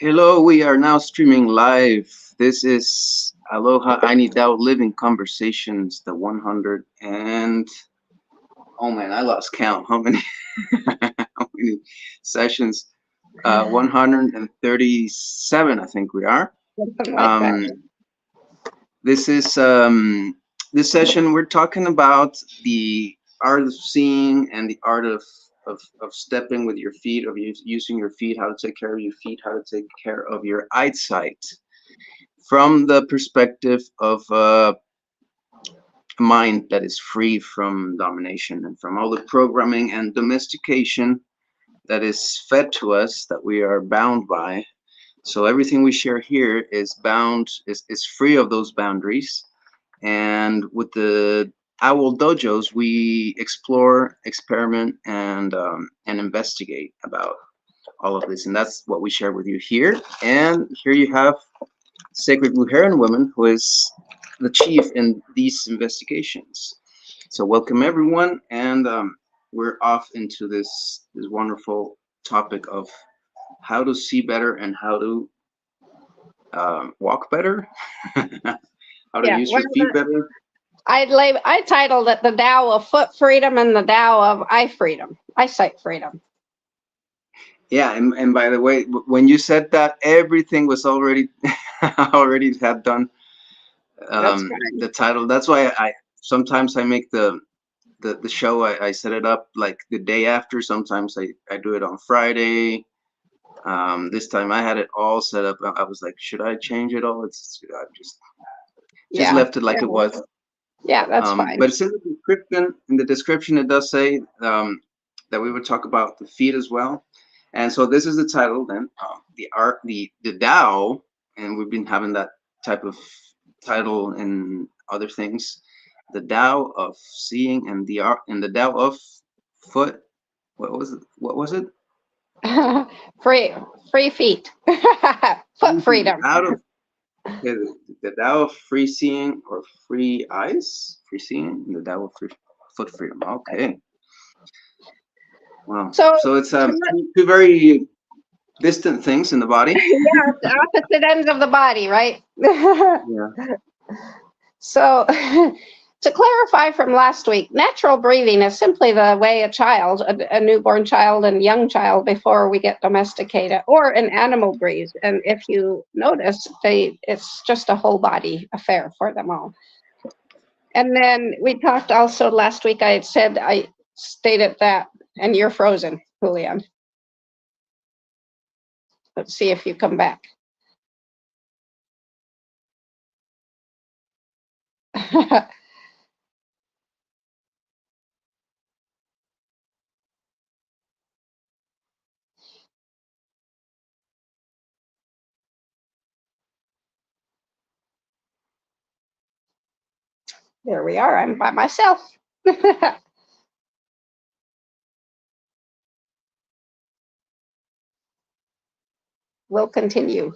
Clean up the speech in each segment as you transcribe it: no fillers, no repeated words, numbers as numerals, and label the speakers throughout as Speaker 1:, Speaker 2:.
Speaker 1: Hello, we are now streaming live. This is Aloha I Need Out Living Conversations, the 100 and oh man, I lost count. How many how many sessions? 137, I think we are.
Speaker 2: Something like that.
Speaker 1: This is this session we're talking about the art of seeing and the art of stepping with your feet, of using your feet, how to take care of your feet, how to take care of your eyesight from the perspective of a mind that is free from domination and from all the programming and domestication that is fed to us that we are bound by. So everything we share here is bound, is free of those boundaries. And with the Owl Dojos, we explore, experiment, and investigate about all of this. And that's what we share with you here. And here you have Sacred Blue Heron Woman, who is the chief in these investigations. So welcome everyone, and we're off into this wonderful topic of how to see better and how to walk better, how to use your feet better.
Speaker 2: I titled it The Tao of Foot Freedom and the Tao of Eyesight Freedom.
Speaker 1: Yeah, and by the way, when you said that, everything was already already had done the title. That's why I sometimes I make the show, I set it up like the day after. Sometimes I do it on Friday. This time I had it all set up. I was like, should I change it all? I just left it like it was.
Speaker 2: Yeah, that's fine.
Speaker 1: But it's in the description. In the description, it does say that we would talk about the feet as well. And so this is the title then, the Tao, and we've been having that type of title in other things. The Tao of seeing and the art, and the Tao of foot. What was it? What was it?
Speaker 2: Free feet. Foot freedom.
Speaker 1: Out of the Tao of free seeing or free eyes, free seeing, and the Tao of foot freedom. Okay. Wow. So it's two very distant things in the body.
Speaker 2: Yeah, opposite ends of the body, right?
Speaker 1: Yeah.
Speaker 2: So to clarify from last week, natural breathing is simply the way a child, a newborn child and young child before we get domesticated, or an animal breathes. And if you notice, it's just a whole body affair for them all. And then we talked also last week, I stated that, and you're frozen, Julian. Let's see if you come back. There we are. I'm by myself. We'll continue.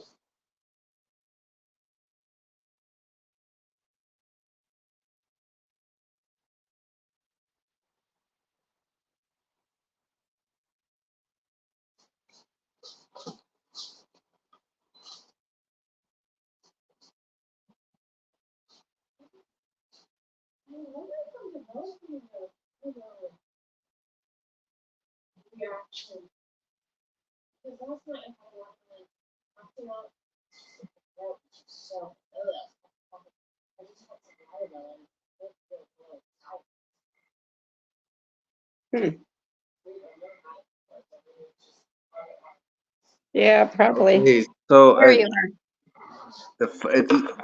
Speaker 2: Yeah, probably.
Speaker 1: Okay, so
Speaker 2: there you are.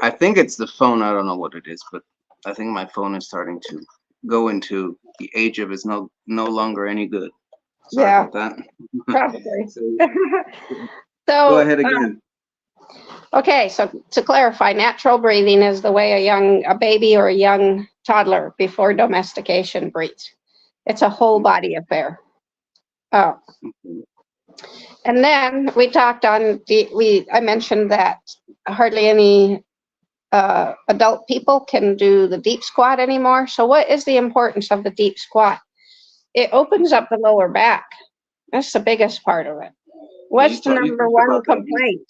Speaker 1: I think it's the phone. I don't know what it is, but I think my phone is starting to go into the age of it's no longer any good. Sorry about that.
Speaker 2: Probably.
Speaker 1: So go ahead again.
Speaker 2: Okay, so to clarify, natural breathing is the way a baby or a young toddler before domestication breathes. It's a whole body affair. Oh. And then we talked on I mentioned that hardly any adult people can do the deep squat anymore. So what is the importance of the deep squat? It opens up the lower back. That's the biggest part of it.
Speaker 1: Yeah,
Speaker 2: What's the
Speaker 1: you
Speaker 2: number
Speaker 1: talked
Speaker 2: one
Speaker 1: about that
Speaker 2: complaint?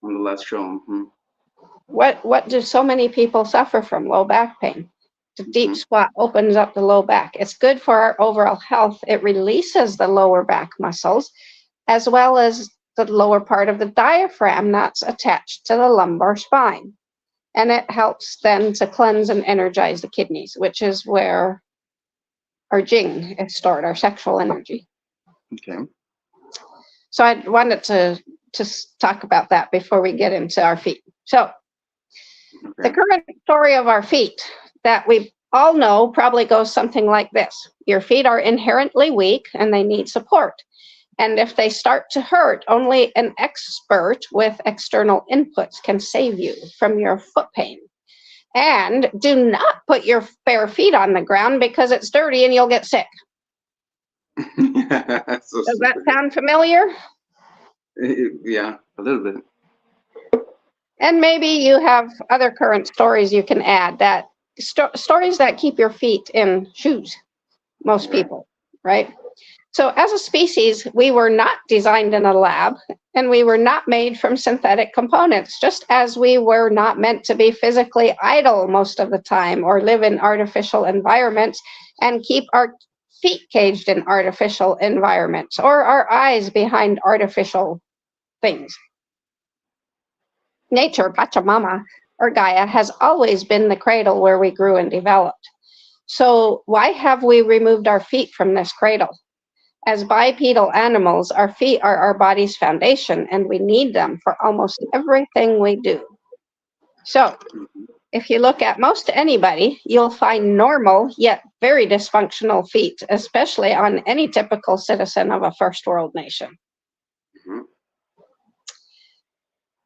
Speaker 1: on the last show.
Speaker 2: What do so many people suffer from? Low back pain. The deep squat opens up the low back. It's good for our overall health. It releases the lower back muscles as well as the lower part of the diaphragm that's attached to the lumbar spine. And it helps then to cleanse and energize the kidneys, which is where our jing is stored, our sexual energy.
Speaker 1: Okay.
Speaker 2: So I wanted to talk about that before we get into our feet. So the current story of our feet that we all know probably goes something like this. Your feet are inherently weak and they need support. And if they start to hurt, only an expert with external inputs can save you from your foot pain. And do not put your bare feet on the ground because it's dirty and you'll get sick. Does that sound familiar?
Speaker 1: Yeah, a little bit.
Speaker 2: And maybe you have other current stories you can add, that stories that keep your feet in shoes, most people, right? So as a species, we were not designed in a lab and we were not made from synthetic components, just as we were not meant to be physically idle most of the time or live in artificial environments and keep our feet caged in artificial environments or our eyes behind artificial things. Nature, Pachamama, or Gaia, has always been the cradle where we grew and developed. So why have we removed our feet from this cradle? As bipedal animals, our feet are our body's foundation, and we need them for almost everything we do. So if you look at most anybody, you'll find normal yet very dysfunctional feet, especially on any typical citizen of a first world nation.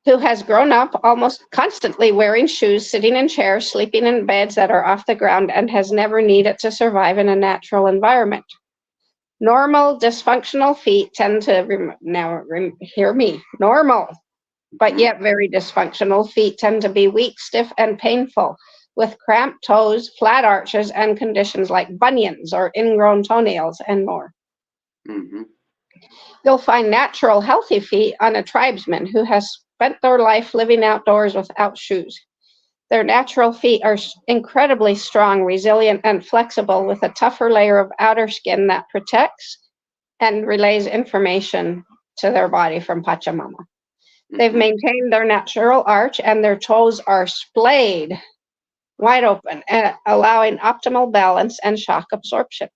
Speaker 2: Who has grown up almost constantly wearing shoes, sitting in chairs, sleeping in beds that are off the ground, and has never needed to survive in a natural environment. Normal, dysfunctional feet tend to, hear me, normal, but yet very dysfunctional feet tend to be weak, stiff, and painful, with cramped toes, flat arches, and conditions like bunions or ingrown toenails, and more. You'll find natural, healthy feet on a tribesman who has spent their life living outdoors without shoes. Their natural feet are incredibly strong, resilient, and flexible, with a tougher layer of outer skin that protects and relays information to their body from Pachamama. They've maintained their natural arch, and their toes are splayed wide open, allowing optimal balance and shock absorption.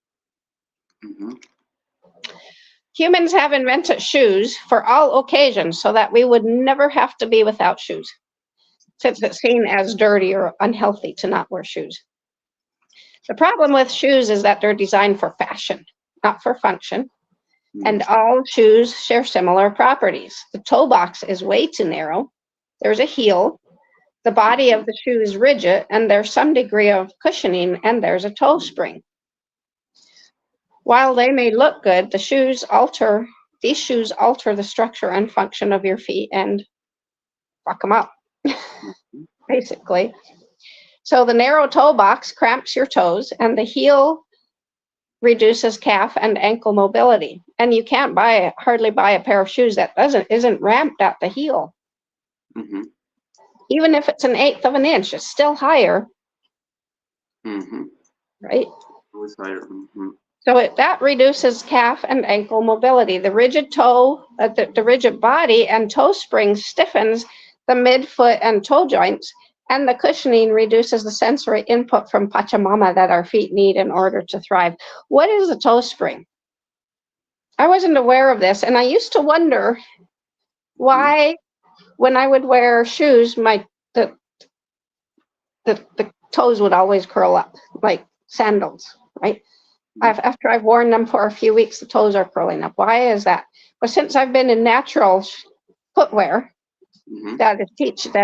Speaker 2: Humans have invented shoes for all occasions so that we would never have to be without shoes, since it's seen as dirty or unhealthy to not wear shoes. The problem with shoes is that they're designed for fashion, not for function, and all shoes share similar properties. The toe box is way too narrow, there's a heel, the body of the shoe is rigid, and there's some degree of cushioning, and there's a toe spring. While they may look good, these shoes alter the structure and function of your feet and fuck them up, basically. So the narrow toe box cramps your toes, and the heel reduces calf and ankle mobility. And you can't hardly buy a pair of shoes that isn't ramped at the heel. Even if it's 1/8 of an inch, it's still higher, right?
Speaker 1: Always higher.
Speaker 2: So that reduces calf and ankle mobility. The rigid toe, the rigid body and toe spring stiffens the midfoot and toe joints, and the cushioning reduces the sensory input from Pachamama that our feet need in order to thrive. What is a toe spring? I wasn't aware of this, and I used to wonder why, when I would wear shoes, the toes would always curl up, like sandals, right? After I've worn them for a few weeks, the toes are curling up. Why is that? Well, since I've been in natural footwear, that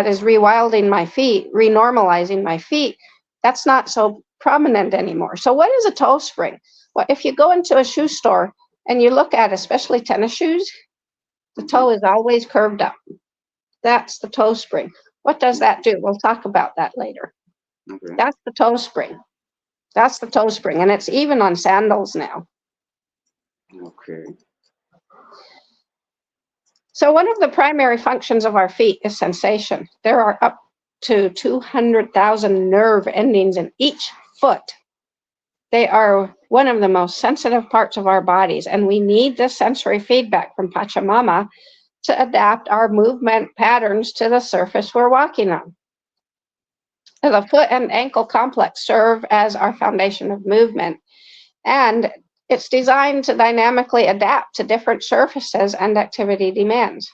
Speaker 2: is rewilding my feet, renormalizing my feet, that's not so prominent anymore. So what is a toe spring? Well, if you go into a shoe store and you look at especially tennis shoes, the toe is always curved up. That's the toe spring. What does that do? We'll talk about that later. That's the toe spring. That's the toe spring, and it's even on sandals now. So one of the primary functions of our feet is sensation. There are up to 200,000 nerve endings in each foot. They are one of the most sensitive parts of our bodies, and we need this sensory feedback from Pachamama to adapt our movement patterns to the surface we're walking on. The foot and ankle complex serve as our foundation of movement, and it's designed to dynamically adapt to different surfaces and activity demands.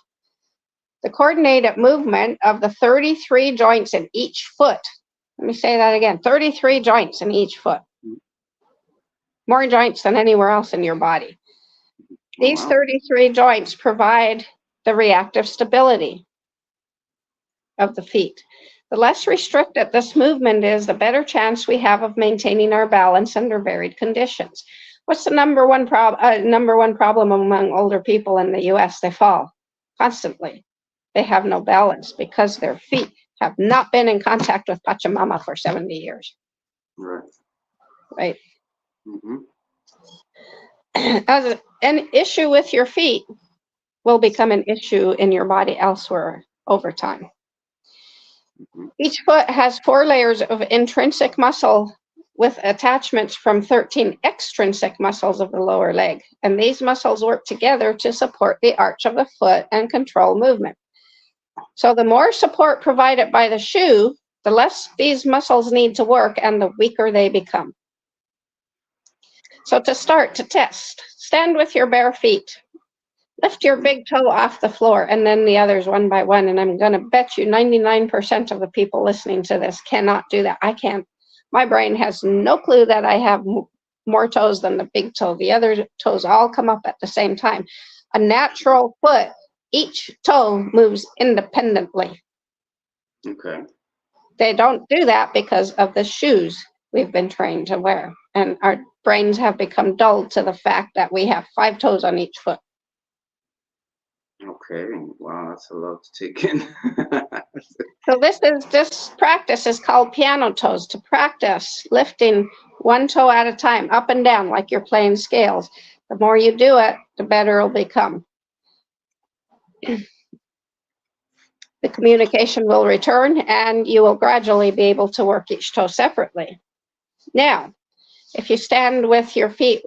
Speaker 2: The coordinated movement of the 33 joints in each foot, let me say that again, 33 joints in each foot, more joints than anywhere else in your body. These 33 joints provide the reactive stability of the feet. The less restricted this movement is, the better chance we have of maintaining our balance under varied conditions. What's the number one problem among older people in the US? They fall constantly. They have no balance because their feet have not been in contact with Pachamama for 70 years. Right.
Speaker 1: Mm-hmm.
Speaker 2: As an issue with your feet will become an issue in your body elsewhere over time. Each foot has 4 layers of intrinsic muscle with attachments from 13 extrinsic muscles of the lower leg. And these muscles work together to support the arch of the foot and control movement. So the more support provided by the shoe, the less these muscles need to work and the weaker they become. So to start, to test, stand with your bare feet. Lift your big toe off the floor and then the others one by one. And I'm going to bet you 99% of the people listening to this cannot do that. I can't. My brain has no clue that I have more toes than the big toe. The other toes all come up at the same time. A natural foot, each toe moves independently.
Speaker 1: Okay.
Speaker 2: They don't do that because of the shoes we've been trained to wear. And our brains have become dulled to the fact that we have 5 toes on each foot.
Speaker 1: Okay, wow, that's a lot to take in.
Speaker 2: So this practice is called piano toes, to practice lifting one toe at a time, up and down, like you're playing scales. The more you do it, the better it'll become. The communication will return, and you will gradually be able to work each toe separately. Now, if you stand with your feet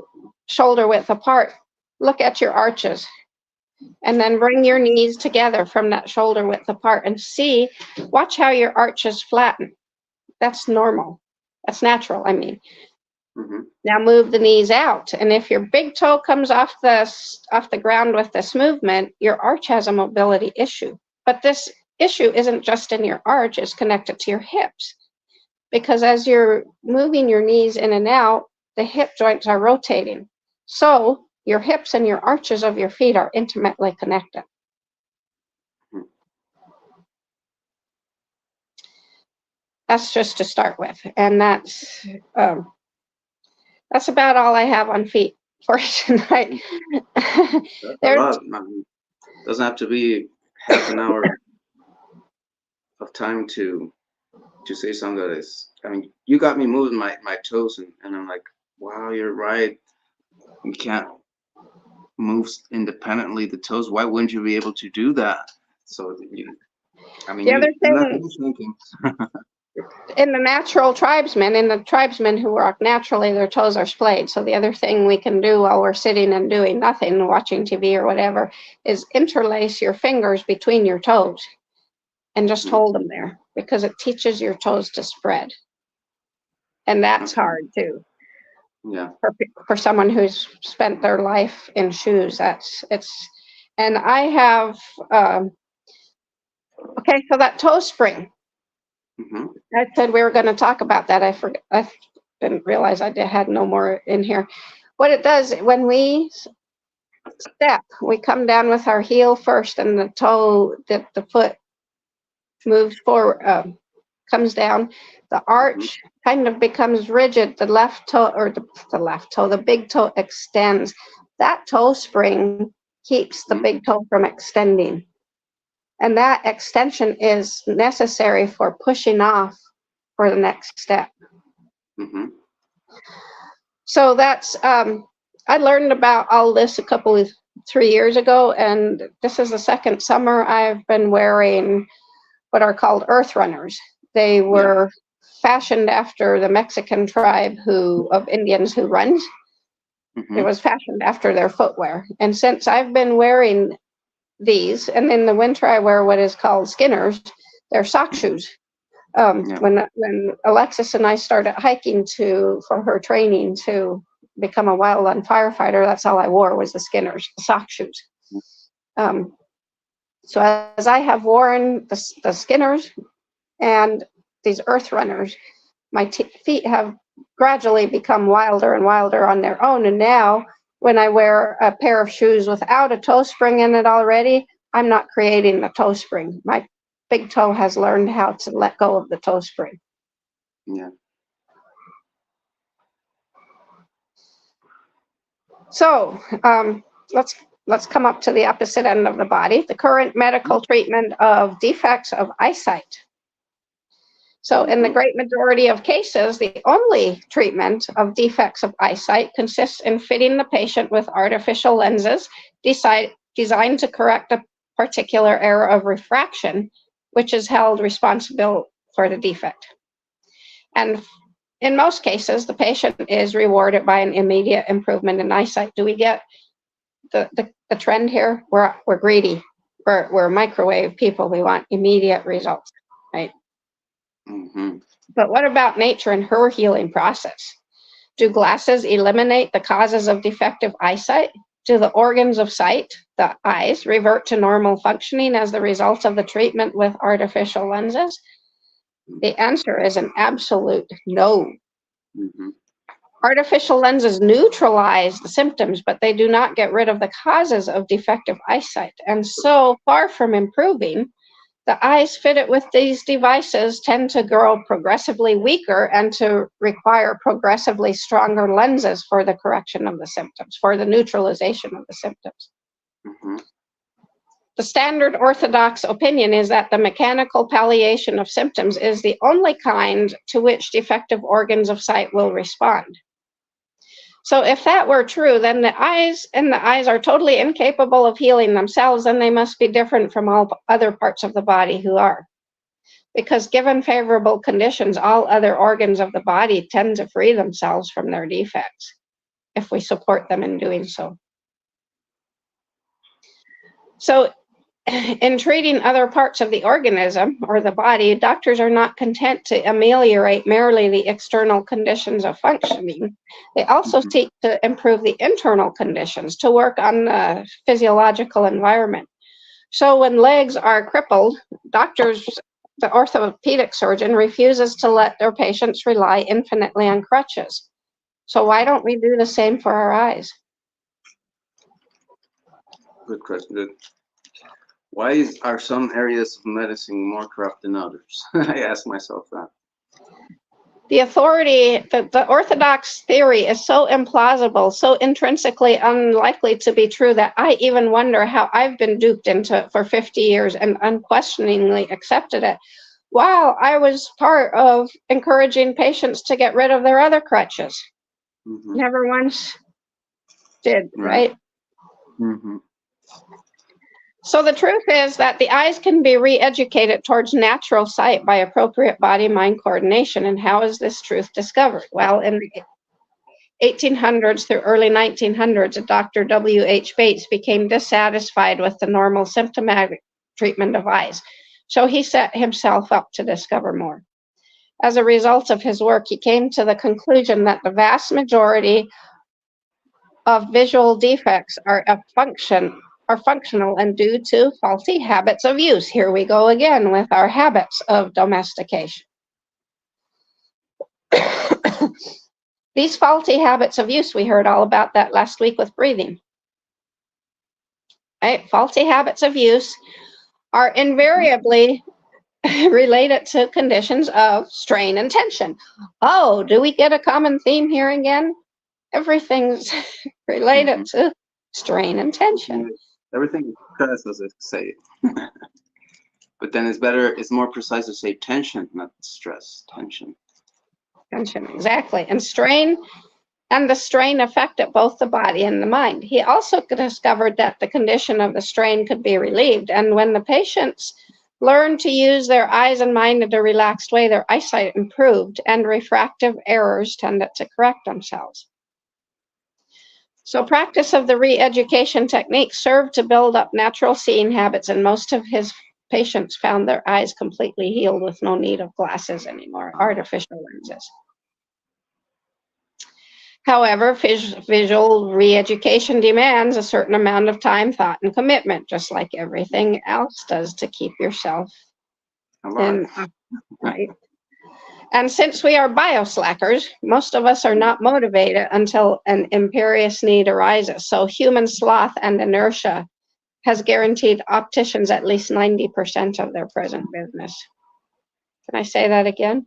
Speaker 2: shoulder width apart, look at your arches. And then bring your knees together from that shoulder width apart and watch how your arches flatten. That's normal. That's natural, I mean. Mm-hmm. Now move the knees out. And if your big toe comes off the ground with this movement, your arch has a mobility issue. But this issue isn't just in your arch, it's connected to your hips. Because as you're moving your knees in and out, the hip joints are rotating. So your hips and your arches of your feet are intimately connected. That's just to start with. And that's about all I have on feet for tonight.
Speaker 1: That's a lot. Doesn't have to be half an hour of time to say something that is, I mean, you got me moving my toes and I'm like, wow, you're right. You can't move independently the toes. Why wouldn't you be able to do that? So
Speaker 2: the other thing, in the tribesmen who walk naturally, their toes are splayed. So the other thing we can do while we're sitting and doing nothing, watching TV or whatever, is interlace your fingers between your toes and just hold them there, because it teaches your toes to spread. And that's hard too.
Speaker 1: Yeah.
Speaker 2: For someone who's spent their life in shoes, and I have, okay, so that toe spring. Mm-hmm. I said we were going to talk about that. I didn't realize I had no more in here. What it does, when we step, we come down with our heel first, and the foot moves forward, comes down. The arch kind of becomes rigid. The left toe, or the big toe extends. That toe spring keeps the big toe from extending. And that extension is necessary for pushing off for the next step. Mm-hmm. So that's, I learned about all this a couple of 3 years ago, and this is the second summer I've been wearing what are called earth runners. They were fashioned after the Mexican tribe of Indians who runs. It was fashioned after their footwear. And since I've been wearing these, and in the winter I wear what is called skinners, they're sock shoes. When Alexis and I started hiking for her training to become a wildland firefighter, that's all I wore was the skinners, the sock shoes. So as I have worn the skinners and these earth runners, my feet have gradually become wilder and wilder on their own. And now when I wear a pair of shoes without a toe spring in it already, I'm not creating the toe spring. My big toe has learned how to let go of the toe spring.
Speaker 1: Yeah.
Speaker 2: So let's come up to the opposite end of the body, the current medical treatment of defects of eyesight. So in the great majority of cases, the only treatment of defects of eyesight consists in fitting the patient with artificial lenses designed to correct a particular error of refraction, which is held responsible for the defect. And in most cases, the patient is rewarded by an immediate improvement in eyesight. Do we get the trend here? We're greedy. We're microwave people. We want immediate results, right? But what about nature and her healing process? Do glasses eliminate the causes of defective eyesight? Do the organs of sight, the eyes, revert to normal functioning as the result of the treatment with artificial lenses? The answer is an absolute no. Artificial lenses neutralize the symptoms, but they do not get rid of the causes of defective eyesight. And so, far from improving, the eyes fitted with these devices tend to grow progressively weaker and to require progressively stronger lenses for the correction of the symptoms, for the neutralization of the symptoms. The standard orthodox opinion is that the mechanical palliation of symptoms is the only kind to which defective organs of sight will respond. So if that were true, then the eyes are totally incapable of healing themselves, and they must be different from all other parts of the body who are. Because given favorable conditions, all other organs of the body tend to free themselves from their defects if we support them in doing so. So in treating other parts of the organism or the body, doctors are not content to ameliorate merely the external conditions of functioning. They also seek to improve the internal conditions, to work on the physiological environment. So when legs are crippled, the orthopedic surgeon refuses to let their patients rely infinitely on crutches. So why don't we do the same for our eyes?
Speaker 1: Good question. Good. Why are some areas of medicine more corrupt than others? I ask myself that.
Speaker 2: The orthodox theory is so implausible, so intrinsically unlikely to be true that I even wonder how I've been duped into it for 50 years and unquestioningly accepted it, while I was part of encouraging patients to get rid of their other crutches. Never once did, right? So the truth is that the eyes can be re-educated towards natural sight by appropriate body-mind coordination. And how is this truth discovered? Well, in the 1800s through early 1900s, Dr. W.H. Bates became dissatisfied with the normal symptomatic treatment of eyes. So he set himself up to discover more. As a result of his work, he came to the conclusion that the vast majority of visual defects are functional and due to faulty habits of use. Here we go again with our habits of domestication. These faulty habits of use, we heard all about that last week with breathing. Right? Faulty habits of use are invariably related to conditions of strain and tension. Oh, do we get a common theme here again? Everything's related to strain and tension.
Speaker 1: Everything is stress, as I say. But then it's more precise to say tension, not stress, tension.
Speaker 2: Tension, exactly. And strain and the strain affected both the body and the mind. He also discovered that the condition of the strain could be relieved, and when the patients learned to use their eyes and mind in a relaxed way, their eyesight improved and refractive errors tended to correct themselves. So practice of the re-education technique served to build up natural seeing habits, and most of his patients found their eyes completely healed with no need of glasses anymore, artificial lenses. However, visual re-education demands a certain amount of time, thought, and commitment, just like everything else does to keep yourself in, right? And since we are bioslackers, most of us are not motivated until an imperious need arises. So human sloth and inertia has guaranteed opticians at least 90% of their present business. Can I say that again?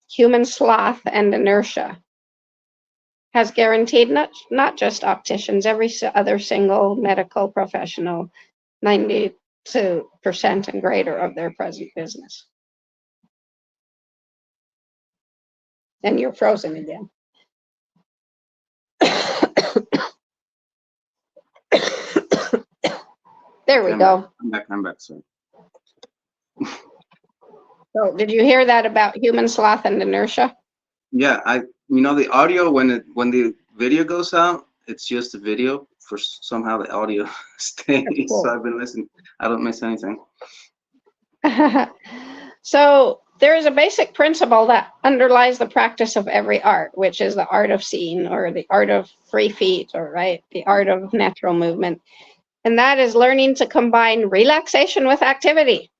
Speaker 2: Human sloth and inertia has guaranteed not just opticians, every other single medical professional, 92% and greater of their present business. And you're frozen again. There we go.
Speaker 1: I'm back, sorry.
Speaker 2: So did you hear that about human sloth and inertia?
Speaker 1: Yeah, the audio, when the video goes out, it's just a video. For somehow the audio stays. Cool. So I've been listening. I don't miss anything.
Speaker 2: So there is a basic principle that underlies the practice of every art, which is the art of seeing, or the art of free feet, or the art of natural movement. And that is learning to combine relaxation with activity.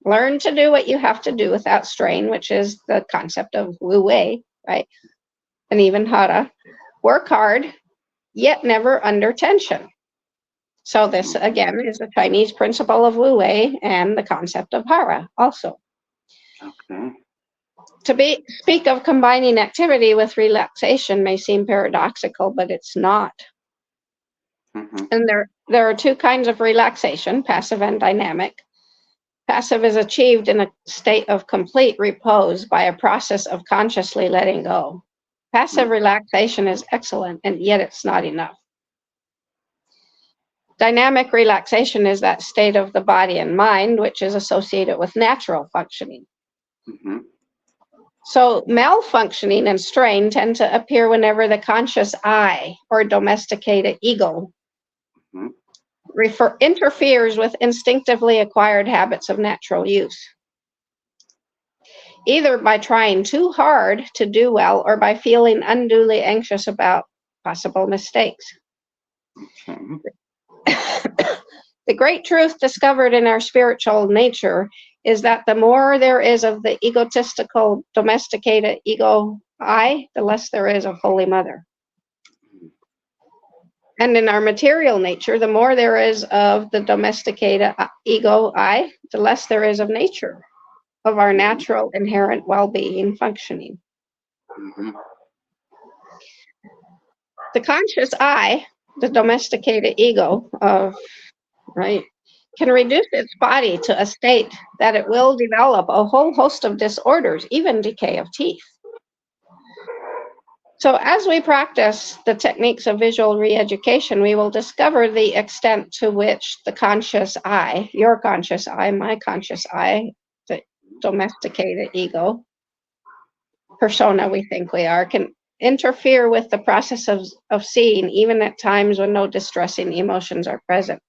Speaker 2: Learn to do what you have to do without strain, which is the concept of Wu Wei, right? And even Hara. Work hard, yet never under tension. So this, again, is the Chinese principle of Wu Wei and the concept of Hara also.
Speaker 1: Okay.
Speaker 2: To speak of combining activity with relaxation may seem paradoxical, but it's not. Mm-hmm. And there are two kinds of relaxation, passive and dynamic. Passive is achieved in a state of complete repose by a process of consciously letting go. Passive relaxation is excellent, and yet it's not enough. Dynamic relaxation is that state of the body and mind, which is associated with natural functioning. Mm-hmm. So malfunctioning and strain tend to appear whenever the conscious I, or domesticated ego, interferes with instinctively acquired habits of natural use, either by trying too hard to do well or by feeling unduly anxious about possible mistakes. The great truth discovered in our spiritual nature is that the more there is of the egotistical, domesticated ego I, the less there is of Holy Mother. And in our material nature, the more there is of the domesticated ego I, the less there is of nature, of our natural inherent well-being functioning. Mm-hmm. The conscious I, the domesticated ego of, can reduce its body to a state that it will develop a whole host of disorders, even decay of teeth. So as we practice the techniques of visual re-education, we will discover the extent to which the conscious I, your conscious I, my conscious I, the domesticated ego, persona we think we are, can interfere with the process of seeing, even at times when no distressing emotions are present.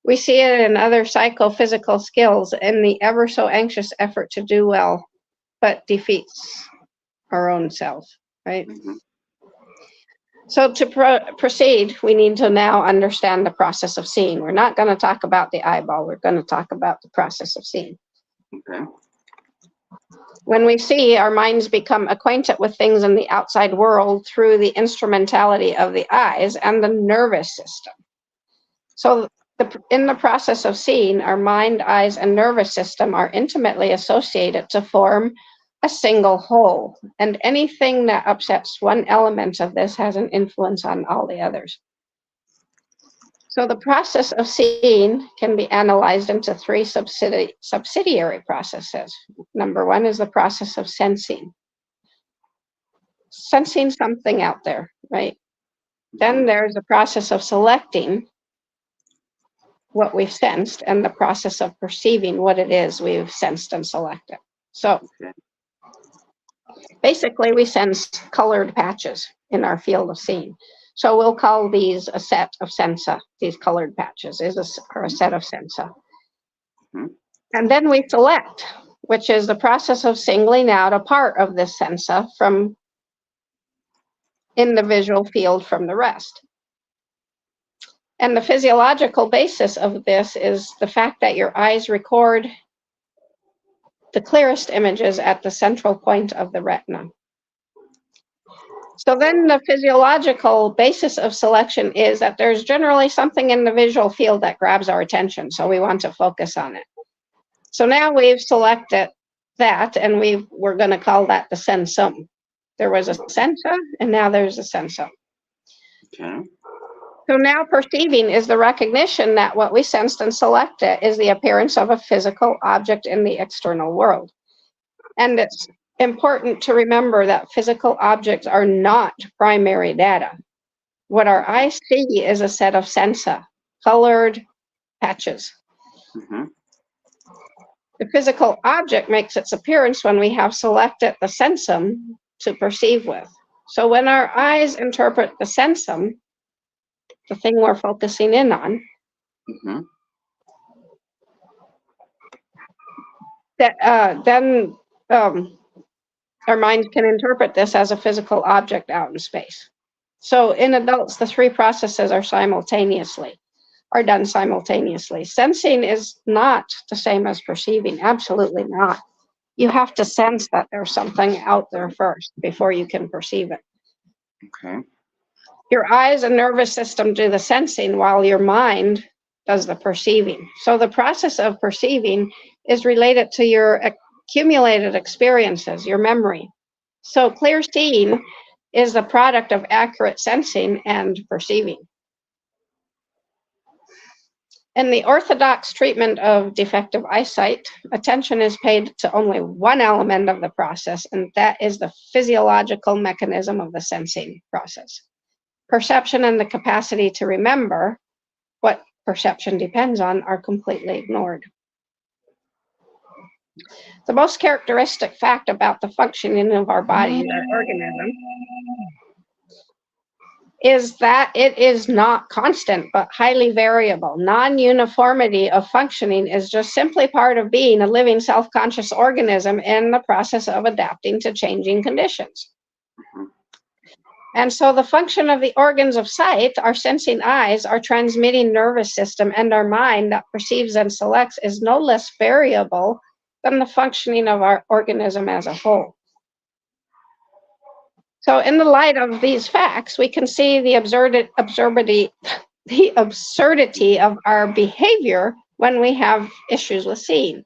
Speaker 2: We see it in other psychophysical skills in the ever so anxious effort to do well, but defeats our own self, right? Mm-hmm. So to proceed, we need to now understand the process of seeing. We're not going to talk about the eyeball. We're going to talk about the process of seeing. Okay. When we see, our minds become acquainted with things in the outside world through the instrumentality of the eyes and the nervous system. So in the process of seeing, our mind, eyes, and nervous system are intimately associated to form a single whole, and anything that upsets one element of this has an influence on all the others. So the process of seeing can be analyzed into three subsidiary processes. Number one is the process of sensing. sensing something out there, right? Then there's the process of selecting what we've sensed and the process of perceiving what it is we've sensed and selected. So
Speaker 1: Okay.
Speaker 2: basically, we sense colored patches in our field of seeing. So we'll call these a set of sensa. These colored patches are a set of sensa.
Speaker 1: Mhm.
Speaker 2: And then we select, which is the process of singling out a part of this sensa from in the visual field from the rest. And the physiological basis of this is the fact that your eyes record the clearest images at the central point of the retina. So then the physiological basis of selection is that there's generally something in the visual field that grabs our attention, so we want to focus on it. So now we've selected that, and we're going to call that the sensum. There was a sensa, and now there's a sensum.
Speaker 1: Okay.
Speaker 2: So now perceiving is the recognition that what we sensed and selected is the appearance of a physical object in the external world. And it's important to remember that physical objects are not primary data. What our eyes see is a set of sensa, colored patches.
Speaker 1: Mm-hmm.
Speaker 2: The physical object makes its appearance when we have selected the sensum to perceive with. So when our eyes interpret the sensum, the thing we're focusing in on,
Speaker 1: Mm-hmm.
Speaker 2: then our minds can interpret this as a physical object out in space. So in adults, the three processes are done simultaneously. Sensing is not the same as perceiving, absolutely not. You have to sense that there's something out there first before you can perceive it.
Speaker 1: Okay.
Speaker 2: Your eyes and nervous system do the sensing while your mind does the perceiving. So the process of perceiving is related to your accumulated experiences, your memory. So clear seeing is the product of accurate sensing and perceiving. In the orthodox treatment of defective eyesight, attention is paid to only one element of the process, and that is the physiological mechanism of the sensing process. Perception and the capacity to remember what perception depends on are completely ignored. The most characteristic fact about the functioning of our body, our organism, is that it is not constant, but highly variable. Non-uniformity of functioning is just simply part of being a living self-conscious organism in the process of adapting to changing conditions.
Speaker 1: Mm-hmm.
Speaker 2: And so the function of the organs of sight, our sensing eyes, our transmitting nervous system, and our mind that perceives and selects is no less variable than the functioning of our organism as a whole. So in the light of these facts, we can see the absurdity of our behavior when we have issues with seeing.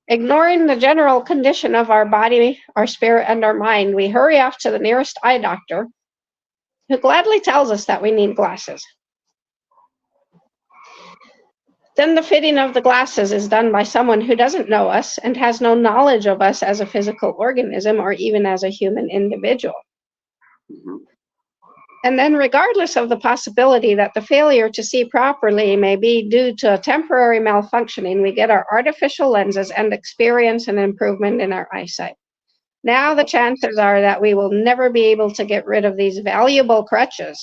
Speaker 2: Ignoring the general condition of our body, our spirit, and our mind, we hurry off to the nearest eye doctor who gladly tells us that we need glasses. Then the fitting of the glasses is done by someone who doesn't know us and has no knowledge of us as a physical organism or even as a human individual.
Speaker 1: Mm-hmm.
Speaker 2: And then regardless of the possibility that the failure to see properly may be due to a temporary malfunctioning, we get our artificial lenses and experience an improvement in our eyesight. Now the chances are that we will never be able to get rid of these valuable crutches.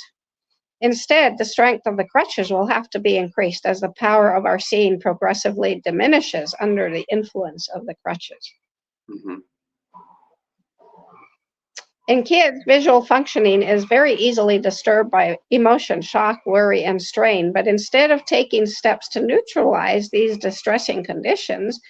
Speaker 2: Instead, the strength of the crutches will have to be increased as the power of our seeing progressively diminishes under the influence of the crutches.
Speaker 1: Mm-hmm.
Speaker 2: In kids, visual functioning is very easily disturbed by emotion, shock, worry, and strain. But instead of taking steps to neutralize these distressing conditions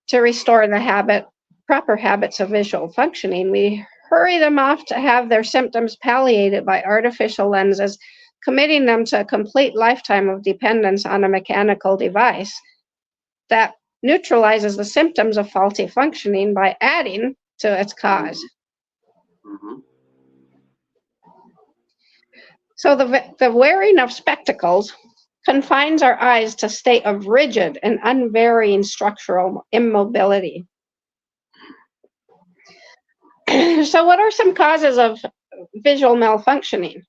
Speaker 2: to restore the proper habits of visual functioning, we hurry them off to have their symptoms palliated by artificial lenses, committing them to a complete lifetime of dependence on a mechanical device that neutralizes the symptoms of faulty functioning by adding to its cause.
Speaker 1: Mm-hmm.
Speaker 2: So the wearing of spectacles confines our eyes to a state of rigid and unvarying structural immobility. So what are some causes of visual malfunctioning?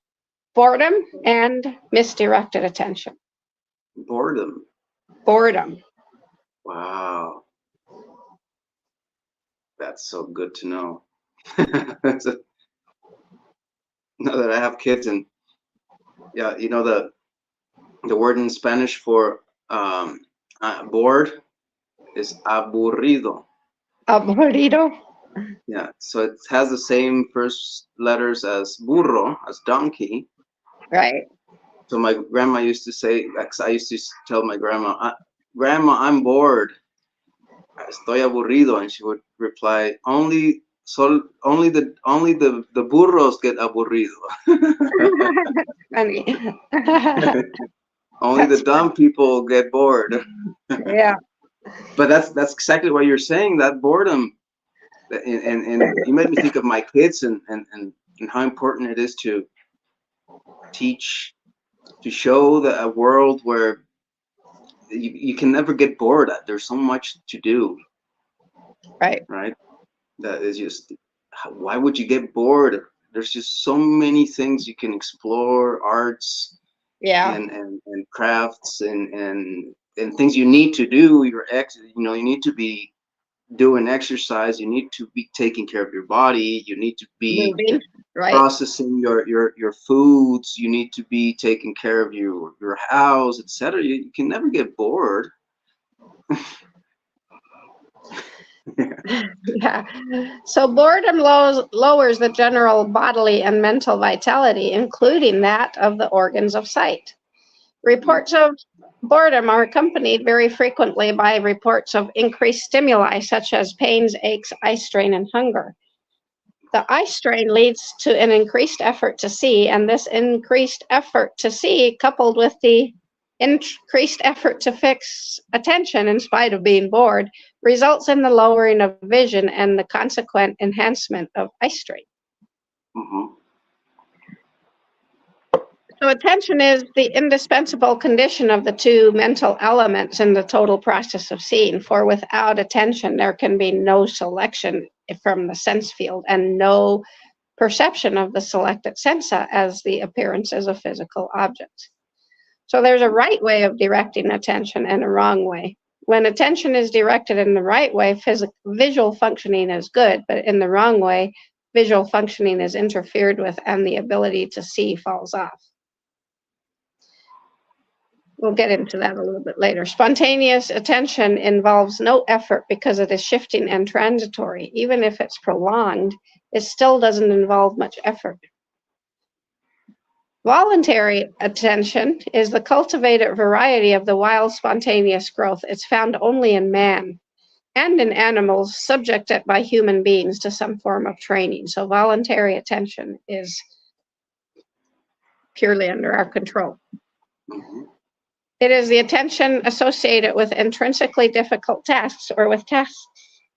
Speaker 2: Boredom and misdirected attention.
Speaker 1: Boredom.
Speaker 2: Boredom.
Speaker 1: Wow. That's so good to know. Now that I have kids, and yeah, you know, the word in Spanish for bored is aburrido.
Speaker 2: Aburrido.
Speaker 1: Yeah, so it has the same first letters as burro, as donkey.
Speaker 2: Right.
Speaker 1: So my grandma used to say, because I used to tell my grandma, Grandma, I'm bored. Estoy aburrido, and she would reply, only the burros get aburrido.
Speaker 2: Funny.
Speaker 1: Only the
Speaker 2: That's
Speaker 1: dumb people get bored.
Speaker 2: yeah.
Speaker 1: But that's exactly what you're saying, that boredom. And you made me think of my kids and how important it is to teach, to show that a world where you can never get bored at. There's so much to do,
Speaker 2: Right.
Speaker 1: right? That is just, why would you get bored? There's just so many things you can explore, arts
Speaker 2: Yeah.
Speaker 1: and crafts and things you need to do. You need to be doing exercise. You need to be taking care of your body. You need to be
Speaker 2: Moving. Right.
Speaker 1: processing your foods. You need to be taking care of your house, etc. You can never get bored.
Speaker 2: Yeah. So boredom lowers the general bodily and mental vitality, including that of the organs of sight. Reports of boredom are accompanied very frequently by reports of increased stimuli, such as pains, aches, eye strain, and hunger. The eye strain leads to an increased effort to see, and this increased effort to see, coupled with the increased effort to fix attention in spite of being bored, results in the lowering of vision and the consequent enhancement of eye strain.
Speaker 1: Mm-hmm.
Speaker 2: So attention is the indispensable condition of the two mental elements in the total process of seeing, for without attention there can be no selection from the sense field and no perception of the selected sensa as the appearances of physical objects. So there's a right way of directing attention and a wrong way. When attention is directed in the right way, visual functioning is good, but in the wrong way, visual functioning is interfered with and the ability to see falls off. We'll get into that a little bit later. Spontaneous attention involves no effort because it is shifting and transitory. Even if it's prolonged, it still doesn't involve much effort. Voluntary attention is the cultivated variety of the wild spontaneous growth. It's found only in man and in animals subjected by human beings to some form of training. So voluntary attention is purely under our control.
Speaker 1: Mm-hmm.
Speaker 2: It is the attention associated with intrinsically difficult tasks or with tasks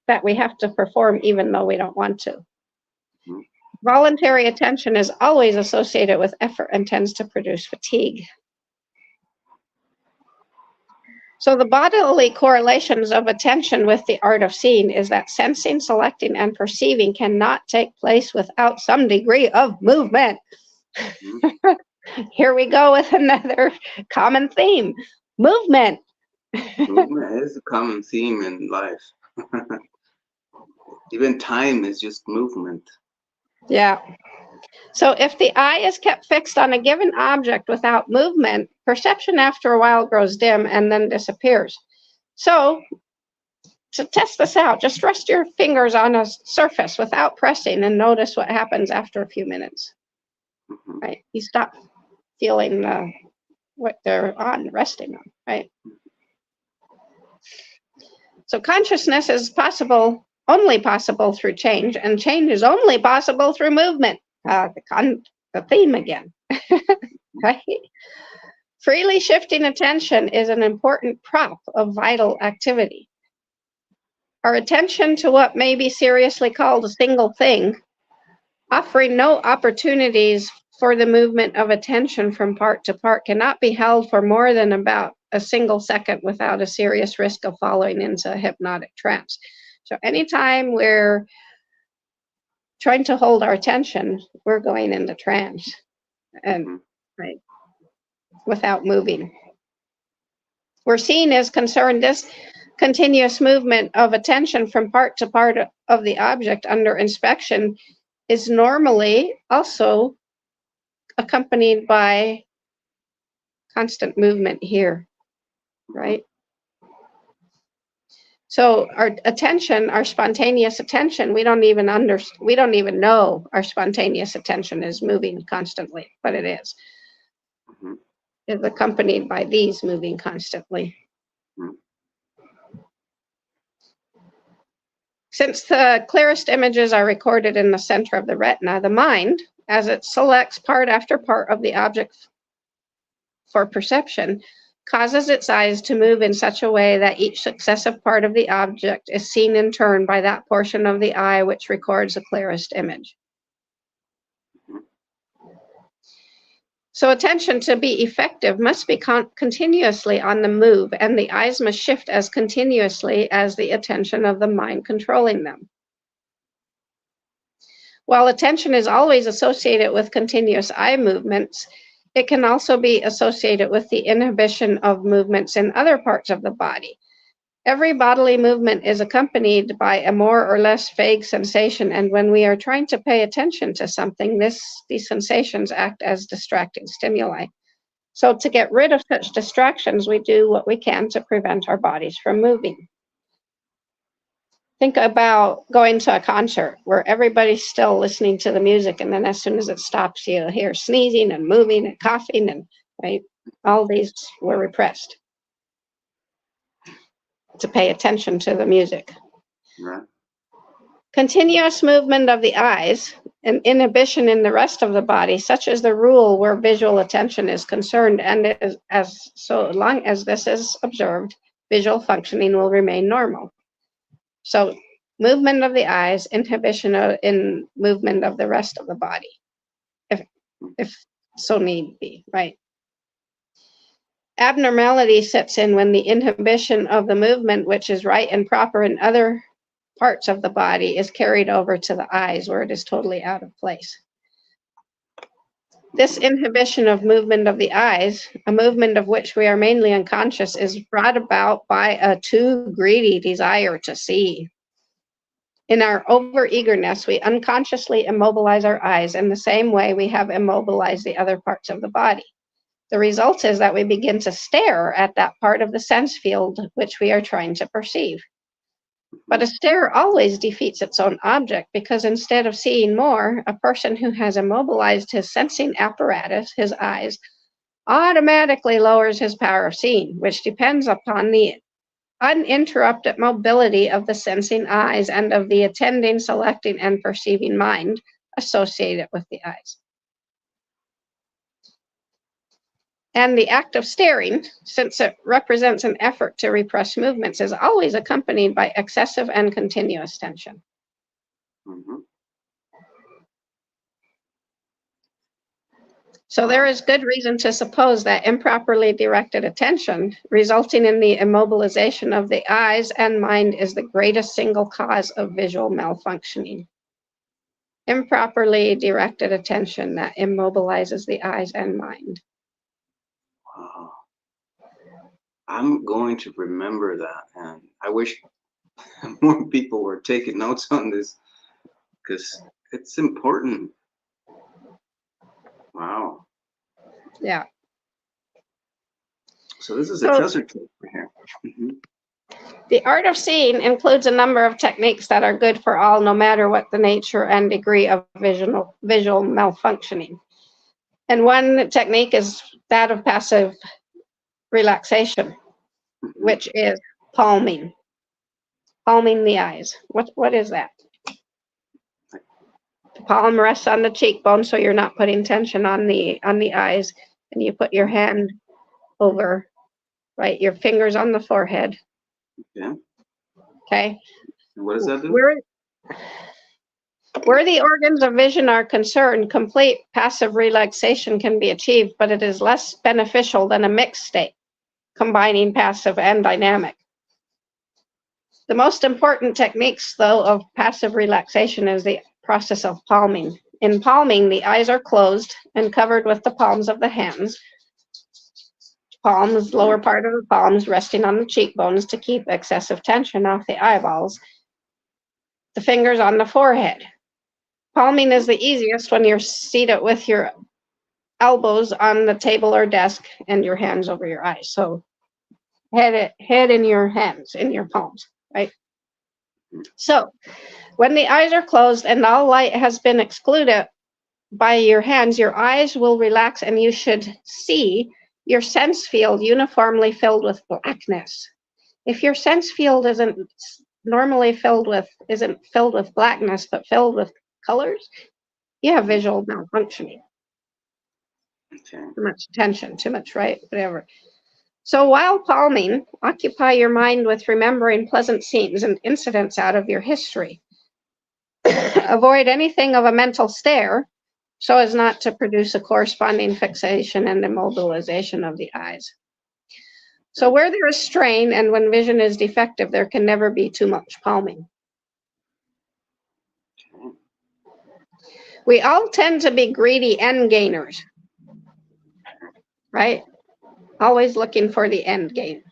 Speaker 2: that we have to perform even though we don't want to.
Speaker 1: Mm-hmm.
Speaker 2: Voluntary attention is always associated with effort and tends to produce fatigue. So the bodily correlations of attention with the art of seeing is that sensing, selecting, and perceiving cannot take place without some degree of movement.
Speaker 1: Mm-hmm.
Speaker 2: Here we go with another common theme, movement.
Speaker 1: Movement is a common theme in life. Even time is just movement.
Speaker 2: Yeah. So if the eye is kept fixed on a given object without movement, perception after a while grows dim and then disappears. So to test this out, just rest your fingers on a surface without pressing and notice what happens after a few minutes.
Speaker 1: Mm-hmm.
Speaker 2: Right? You stop feeling what they're resting on, right? So consciousness is only possible through change, and change is only possible through movement. The theme again, right? Freely shifting attention is an important prop of vital activity. Our attention to what may be seriously called a single thing, offering no opportunities for the movement of attention from part to part, cannot be held for more than about a single second without a serious risk of falling into a hypnotic trance. So anytime we're trying to hold our attention, we're going into trance, and right, without moving. We're seeing as concerned this continuous movement of attention from part to part of the object under inspection is normally also accompanied by constant movement here, right? So our attention, our spontaneous attention, we don't even know our spontaneous attention is moving constantly, but it is. It's accompanied by these moving constantly. Since the clearest images are recorded in the center of the retina, the mind, as it selects part after part of the object for perception, causes its eyes to move in such a way that each successive part of the object is seen in turn by that portion of the eye which records the clearest image. So attention to be effective must be continuously on the move, and the eyes must shift as continuously as the attention of the mind controlling them. While attention is always associated with continuous eye movements, it can also be associated with the inhibition of movements in other parts of the body. Every bodily movement is accompanied by a more or less vague sensation, and when we are trying to pay attention to something, these sensations act as distracting stimuli. So to get rid of such distractions, we do what we can to prevent our bodies from moving. Think about going to a concert where everybody's still listening to the music, and then as soon as it stops, you hear sneezing and moving and coughing, and right, all these were repressed to pay attention to the music.
Speaker 1: Right.
Speaker 2: Continuous movement of the eyes and inhibition in the rest of the body, such as the rule where visual attention is concerned, and so long as this is observed, visual functioning will remain normal. So movement of the eyes, inhibition in movement of the rest of the body, if so need be, right? Abnormality sets in when the inhibition of the movement, which is right and proper in other parts of the body, is carried over to the eyes where it is totally out of place. This inhibition of movement of the eyes, a movement of which we are mainly unconscious, is brought about by a too greedy desire to see. In our overeagerness, we unconsciously immobilize our eyes in the same way we have immobilized the other parts of the body. The result is that we begin to stare at that part of the sense field which we are trying to perceive. But a stare always defeats its own object, because instead of seeing more, a person who has immobilized his sensing apparatus, his eyes, automatically lowers his power of seeing, which depends upon the uninterrupted mobility of the sensing eyes and of the attending, selecting, and perceiving mind associated with the eyes. And the act of staring, since it represents an effort to repress movements, is always accompanied by excessive and continuous tension. So there is good reason to suppose that improperly directed attention, resulting in the immobilization of the eyes and mind, is the greatest single cause of visual malfunctioning. Improperly directed attention that immobilizes the eyes and mind.
Speaker 1: Wow. I'm going to remember that, and I wish more people were taking notes on this, because it's important. Wow.
Speaker 2: Yeah.
Speaker 1: So this is a treasure trove for here.
Speaker 2: The art of seeing includes a number of techniques that are good for all, no matter what the nature and degree of visual malfunctioning. And one technique is that of passive relaxation, which is palming the eyes. What is that? The palm rests on the cheekbone, so you're not putting tension on the eyes, and you put your hand over, right, your fingers on the forehead.
Speaker 1: Yeah.
Speaker 2: Okay.
Speaker 1: And what does that do?
Speaker 2: Where the organs of vision are concerned, complete passive relaxation can be achieved, but it is less beneficial than a mixed state, combining passive and dynamic. The most important techniques, though, of passive relaxation is the process of palming. In palming, the eyes are closed and covered with the palms of the hands. Palms, lower part of the palms resting on the cheekbones to keep excessive tension off the eyeballs. The fingers on the forehead. Palming is the easiest when you're seated with your elbows on the table or desk and your hands over your eyes. So head in your hands, in your palms, right? So when the eyes are closed and all light has been excluded by your hands, your eyes will relax and you should see your sense field uniformly filled with blackness. If your sense field isn't filled with blackness, but filled with colors, you have visual malfunctioning.
Speaker 1: Okay.
Speaker 2: Too much attention, too much, right? Whatever. So while palming, occupy your mind with remembering pleasant scenes and incidents out of your history. Avoid anything of a mental stare so as not to produce a corresponding fixation and immobilization of the eyes. So where there is strain and when vision is defective, there can never be too much palming. We all tend to be greedy end gainers, right? Always looking for the end gain.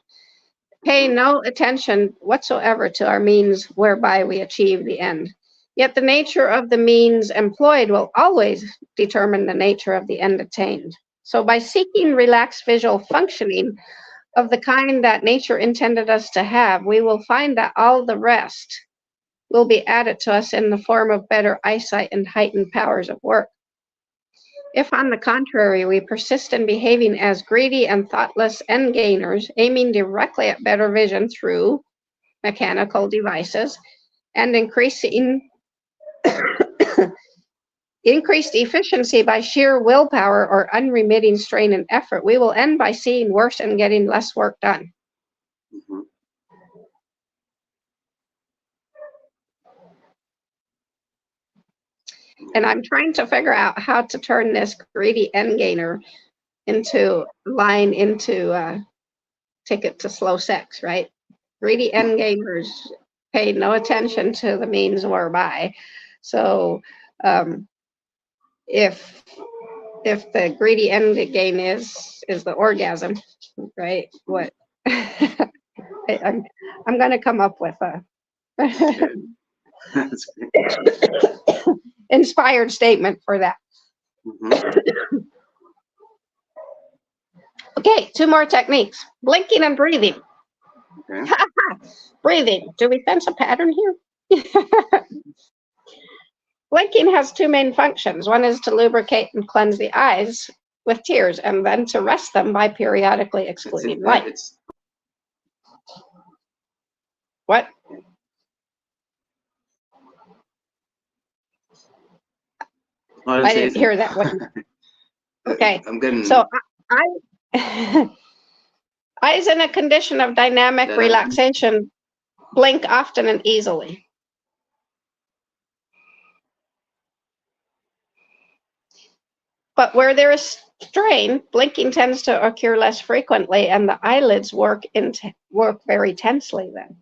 Speaker 2: Pay no attention whatsoever to our means whereby we achieve the end. Yet the nature of the means employed will always determine the nature of the end attained. So by seeking relaxed visual functioning of the kind that nature intended us to have, we will find that all the rest will be added to us in the form of better eyesight and heightened powers of work. If, on the contrary, we persist in behaving as greedy and thoughtless end gainers, aiming directly at better vision through mechanical devices and increasing increased efficiency by sheer willpower or unremitting strain and effort, we will end by seeing worse and getting less work done.
Speaker 1: Mm-hmm.
Speaker 2: And I'm trying to figure out how to turn this greedy end gainer into ticket to slow sex, right? Greedy end gainers pay no attention to the means whereby. So if the greedy end gain is the orgasm, right? What I'm going to come up with a
Speaker 1: That's great.
Speaker 2: inspired statement for that.
Speaker 1: Mm-hmm.
Speaker 2: Okay, 2 more techniques. Blinking and breathing.
Speaker 1: Okay.
Speaker 2: Breathing. Do we sense a pattern here? Blinking has 2 main functions. One is to lubricate and cleanse the eyes with tears, and then to rest them by periodically excluding light. What? I didn't hear that one. Okay.
Speaker 1: I'm getting.
Speaker 2: So eyes in a condition of dynamic relaxation blink often and easily. But where there is strain, blinking tends to occur less frequently, and the eyelids work very tensely then.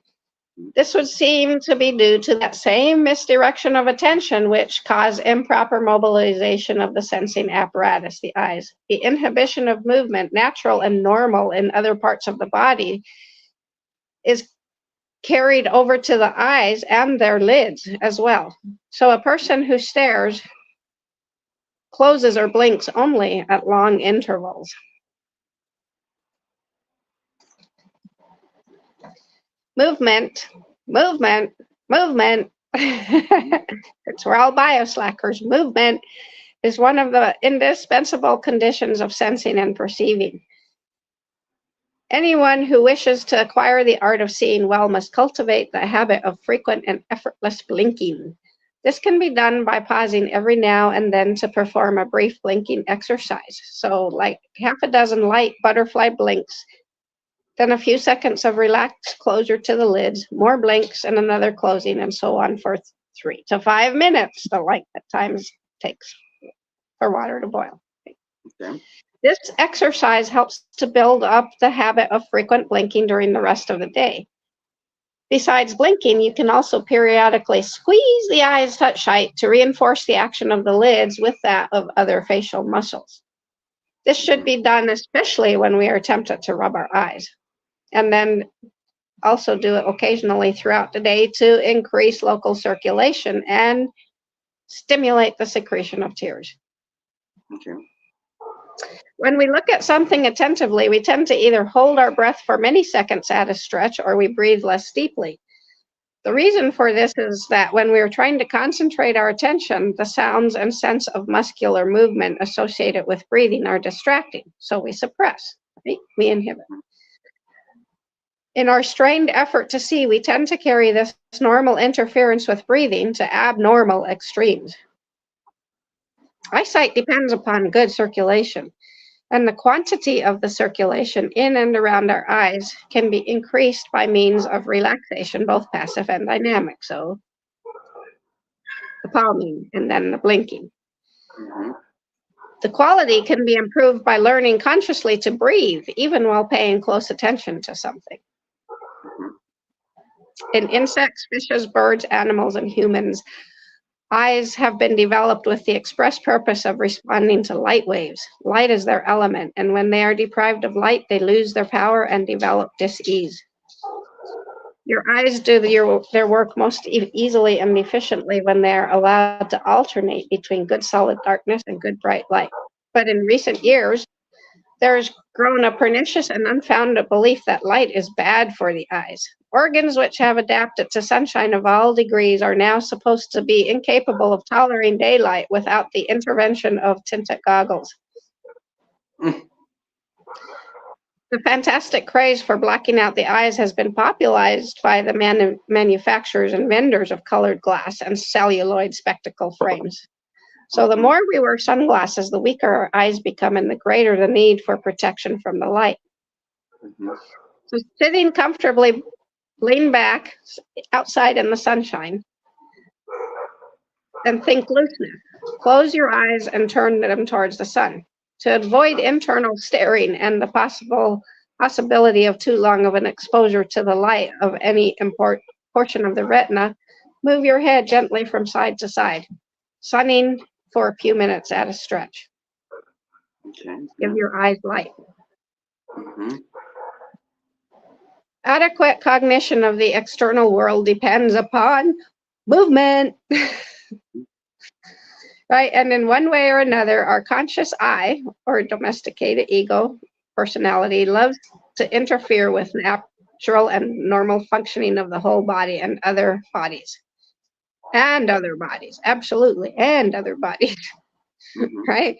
Speaker 2: This would seem to be due to that same misdirection of attention which cause improper mobilization of the sensing apparatus, the eyes. The inhibition of movement, natural and normal in other parts of the body, is carried over to the eyes and their lids as well. So a person who stares closes or blinks only at long intervals. Movement. It's we're all bioslackers. Movement is one of the indispensable conditions of sensing and perceiving. Anyone who wishes to acquire the art of seeing well must cultivate the habit of frequent and effortless blinking. This can be done by pausing every now and then to perform a brief blinking exercise. So like half a dozen light butterfly blinks, then a few seconds of relaxed closure to the lids, more blinks and another closing, and so on for 3 to 5 minutes, the length that times takes for water to boil.
Speaker 1: Okay.
Speaker 2: This exercise helps to build up the habit of frequent blinking during the rest of the day. Besides blinking, you can also periodically squeeze the eyes touch height to reinforce the action of the lids with that of other facial muscles. This should be done especially when we are tempted to rub our eyes. And then also do it occasionally throughout the day to increase local circulation and stimulate the secretion of tears.
Speaker 1: Okay.
Speaker 2: When we look at something attentively, we tend to either hold our breath for many seconds at a stretch or we breathe less deeply. The reason for this is that when we're trying to concentrate our attention, the sounds and sense of muscular movement associated with breathing are distracting. So we suppress, right? We inhibit. In our strained effort to see, we tend to carry this normal interference with breathing to abnormal extremes. Eyesight depends upon good circulation, and the quantity of the circulation in and around our eyes can be increased by means of relaxation, both passive and dynamic. So the palming and then the blinking.
Speaker 1: Mm-hmm.
Speaker 2: The quality can be improved by learning consciously to breathe, even while paying close attention to something. In insects, fishes, birds, animals, and humans, eyes have been developed with the express purpose of responding to light waves. Light is their element, and when they are deprived of light, they lose their power and develop dis-ease. Your eyes do their work most easily and efficiently when they are allowed to alternate between good solid darkness and good bright light. But in recent years, there's grown a pernicious and unfounded belief that light is bad for the eyes. Organs which have adapted to sunshine of all degrees are now supposed to be incapable of tolerating daylight without the intervention of tinted goggles. The fantastic craze for blacking out the eyes has been popularized by the manufacturers and vendors of colored glass and celluloid spectacle frames. So the more we wear sunglasses, the weaker our eyes become and the greater the need for protection from the light.
Speaker 1: Mm-hmm.
Speaker 2: So sitting comfortably, lean back outside in the sunshine, and think looseness. Close your eyes and turn them towards the sun. To avoid internal staring and the possibility of too long of an exposure to the light of any portion of the retina, move your head gently from side to side, sunning for a few minutes at a stretch.
Speaker 1: Okay.
Speaker 2: Give your eyes light.
Speaker 1: Mm-hmm.
Speaker 2: Adequate cognition of the external world depends upon movement. Right? And in one way or another, our conscious I, or domesticated ego personality, loves to interfere with natural and normal functioning of the whole body and other bodies. And other bodies, absolutely, and other bodies.
Speaker 1: Mm-hmm.
Speaker 2: Right?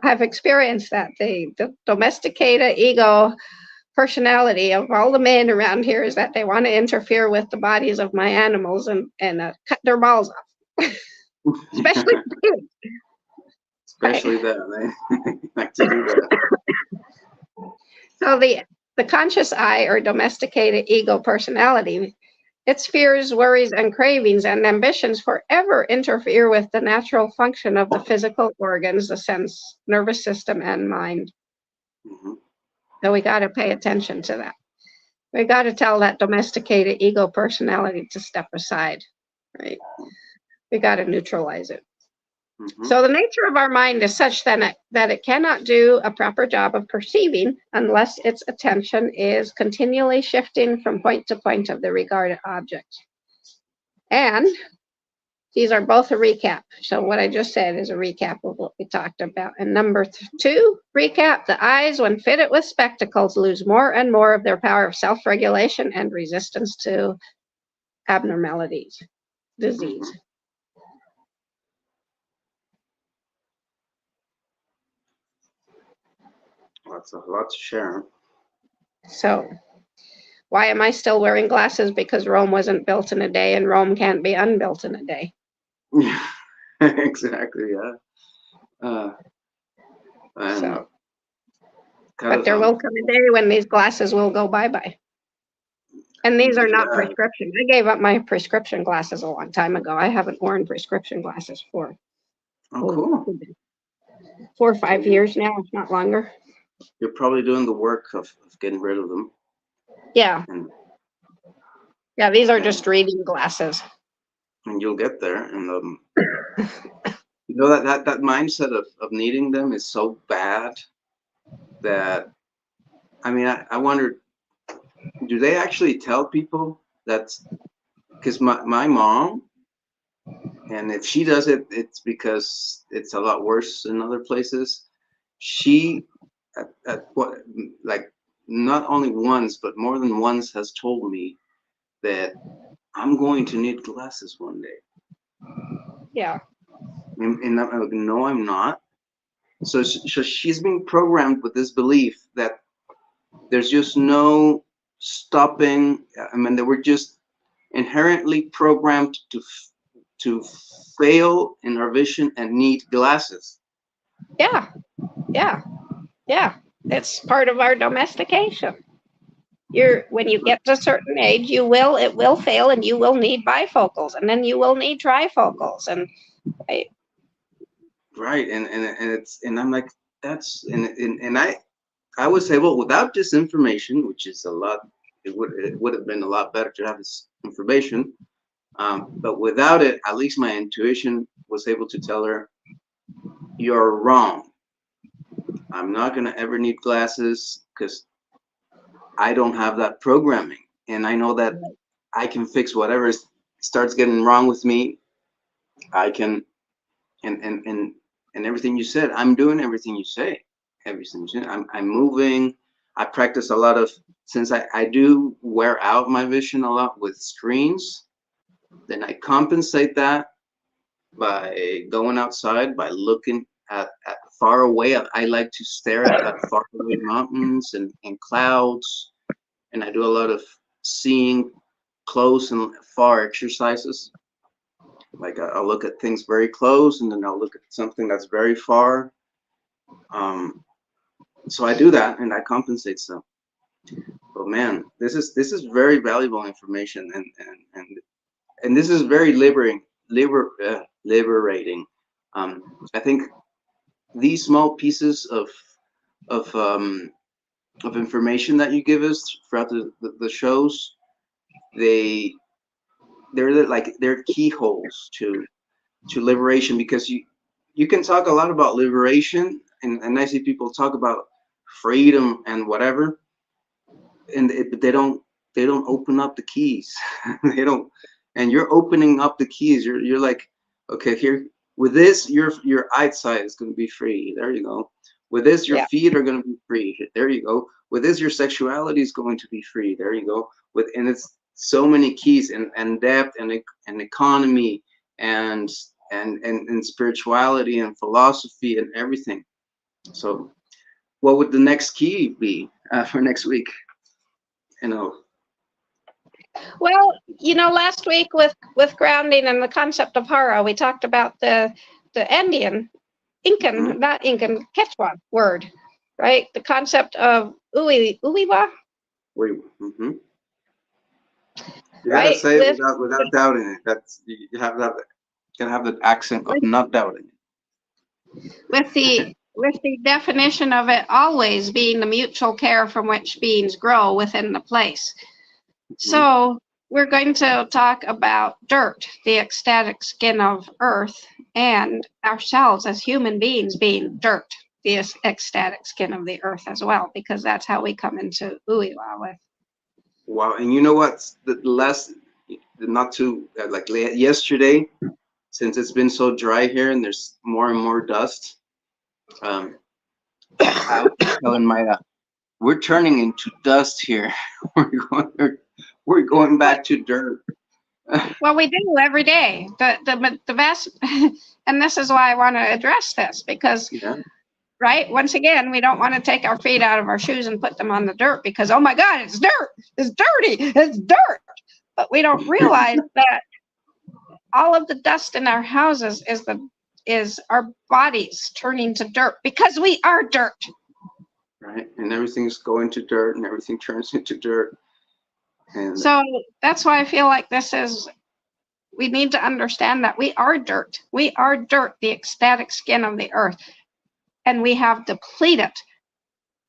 Speaker 2: I've experienced that. The domesticated ego personality of all the men around here is that they want to interfere with the bodies of my animals and cut their balls off. Especially pigs.
Speaker 1: Especially that, they like to do that.
Speaker 2: So the conscious I, or domesticated ego personality, its fears, worries, and cravings and ambitions forever interfere with the natural function of the physical organs, the sense, nervous system, and mind.
Speaker 1: Mm-hmm.
Speaker 2: So we got to pay attention to that. We got to tell that domesticated ego personality to step aside, right? We got to neutralize it.
Speaker 1: Mm-hmm.
Speaker 2: So the nature of our mind is such that it cannot do a proper job of perceiving unless its attention is continually shifting from point to point of the regarded object. And these are both a recap. So what I just said is a recap of what we talked about. And number 2, recap, the eyes, when fitted with spectacles, lose more and more of their power of self-regulation and resistance to abnormalities, disease.
Speaker 1: Mm-hmm. Lots to share.
Speaker 2: So why am I still wearing glasses? Because Rome wasn't built in a day and Rome can't be unbuilt in a day.
Speaker 1: Yeah, exactly. Yeah.
Speaker 2: So, but there will come a day when these glasses will go bye-bye. And these are not prescription. I gave up my prescription glasses a long time ago. I haven't worn prescription glasses for
Speaker 1: cool.
Speaker 2: 4 or 5 years now, if not longer.
Speaker 1: You're probably doing the work of getting rid of them.
Speaker 2: Yeah. Yeah, these are
Speaker 1: and,
Speaker 2: just reading glasses.
Speaker 1: and you'll get there. And you know that mindset of needing them is so bad that, I mean, I wonder, do they actually tell people that? Because my mom, and if she does it, it's because it's a lot worse in other places. She, at what, like, not only once, but more than once, has told me that I'm going to need glasses one day.
Speaker 2: Yeah.
Speaker 1: And I'm like, no, I'm not. So she's being programmed with this belief that there's just no stopping. I mean, that we're just inherently programmed to fail in our vision and need glasses.
Speaker 2: Yeah. Yeah. Yeah. It's part of our domestication. When you get to a certain age, it will fail, and you will need bifocals, and then you will need trifocals. And
Speaker 1: Right, and I'm like, that's and I would say, well, without this information, which is a lot, it would have been a lot better to have this information, but without it, at least my intuition was able to tell her, you're wrong. I'm not gonna ever need glasses because I don't have that programming, and I know that I can fix whatever starts getting wrong with me. I can, and everything you said, I'm doing everything you say. Everything you say. I'm moving. I practice a lot of, since I do wear out my vision a lot with screens, then I compensate that by going outside, by looking at far away. I like to stare at far away mountains and clouds, and I do a lot of seeing close and far exercises. Like I'll look at things very close, and then I'll look at something that's very far. So I do that, and that compensates them. But man, this is very valuable information, and this is very liberating. I think these small pieces of um, of information that you give us throughout the shows, they're keyholes to liberation, because you can talk a lot about liberation, and I see people talk about freedom and whatever, but they don't open up the keys. They don't, and you're opening up the keys. You're like, okay, here with this, your eyesight is going to be free. There you go. With this, your
Speaker 2: yeah,
Speaker 1: feet are going to be free. There you go. With this, your sexuality is going to be free. There you go. And it's so many keys, and depth, and economy, and and spirituality, and philosophy, and everything. So what would the next key be for next week? You know.
Speaker 2: well, last week with grounding and the concept of hara, we talked about the Andean,
Speaker 1: Mhm.
Speaker 2: Not Incan, Quechua word, right? The concept of uiwa,
Speaker 1: You gotta
Speaker 2: right?
Speaker 1: say it without doubting it. That's you have that. You gotta have the accent of
Speaker 2: with
Speaker 1: not doubting
Speaker 2: with the definition of it always being the mutual care from which beings grow within the place.
Speaker 1: it.
Speaker 2: So we're going to talk about dirt, the ecstatic skin of earth, and ourselves as human beings being dirt, the ecstatic skin of the earth as well, because that's how we come into uiwa with.
Speaker 1: Wow, and you know what? The last, not too like yesterday, since it's been so dry here and there's more and more dust. Um, I was telling Maya, we're turning into dust here. We're going
Speaker 2: Well,
Speaker 1: back to dirt.
Speaker 2: well, we do every day. The vast, and this is why I want to address this, because
Speaker 1: Yeah.
Speaker 2: right, once again, we don't want to take our feet out of our shoes and put them on the dirt because, oh my God, it's dirt, it's dirty, it's dirt. But we don't realize that all of the dust in our houses is our bodies turning to dirt because we are dirt.
Speaker 1: Right, and everything's going to dirt, and everything turns into dirt, and
Speaker 2: So that's why I feel like we need to understand that we are dirt. We are dirt, the ecstatic skin of the earth. And we have depleted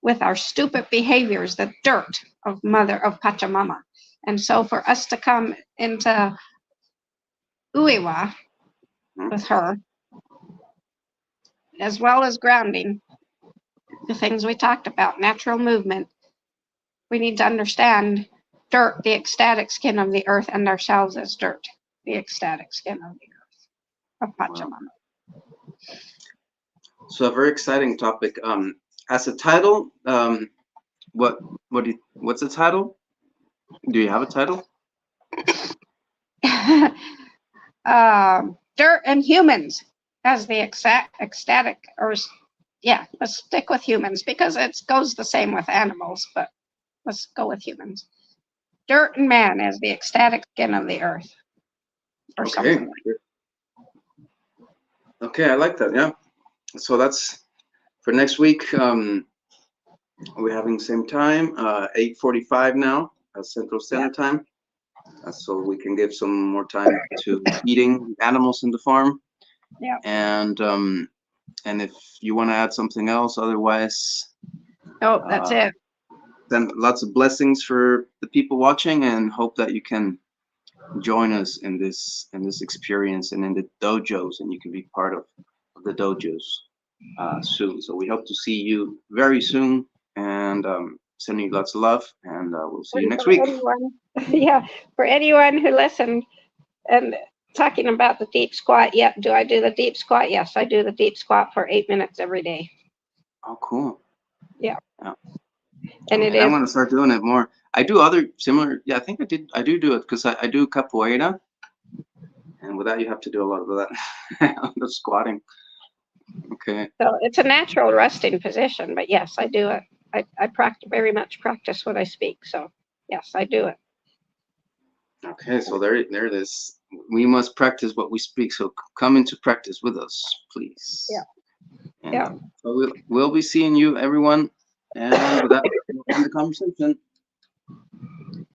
Speaker 2: with our stupid behaviors the dirt of Pachamama. And so for us to come into Uiwa with her, as well as grounding, the things we talked about, natural movement, we need to understand dirt, the ecstatic skin of the earth, and ourselves as dirt, the ecstatic skin of the earth, of Pachamama.
Speaker 1: So a very exciting topic. As a title, what's the title? Do you have a title?
Speaker 2: Dirt and humans as the ecstatic, or yeah, let's stick with humans because it goes the same with animals, but let's go with humans. Dirt and man as the ecstatic skin of the earth, or something like that.
Speaker 1: Okay, I like that. Yeah. So that's for next week. We're having same time, 8:45 now, Central Standard Time. So we can give some more time to feeding animals in the farm.
Speaker 2: Yeah.
Speaker 1: And if you want to add something else, otherwise.
Speaker 2: Oh, that's it.
Speaker 1: Then lots of blessings for the people watching, and hope that you can join us in this experience and in the dojos, and you can be part of the dojos soon. So we hope to see you very soon, and sending you lots of love, and we'll see you next week.
Speaker 2: For anyone who listened and talking about the deep squat, do I do the deep squat? Yes, I do the deep squat for 8 minutes every day.
Speaker 1: Oh, cool.
Speaker 2: Yeah.
Speaker 1: And okay, I'm going to start doing it more. I do other similar. Yeah, I think I do it because I do capoeira, and with that you have to do a lot of that, the squatting. Okay.
Speaker 2: So it's a natural resting position, but yes, I do it. I very much practice what I speak. So yes, I do it.
Speaker 1: Okay, so there it is. We must practice what we speak. So come into practice with us, please.
Speaker 2: Yeah.
Speaker 1: And, so we'll be seeing you, everyone. And with that, we'll end the conversation.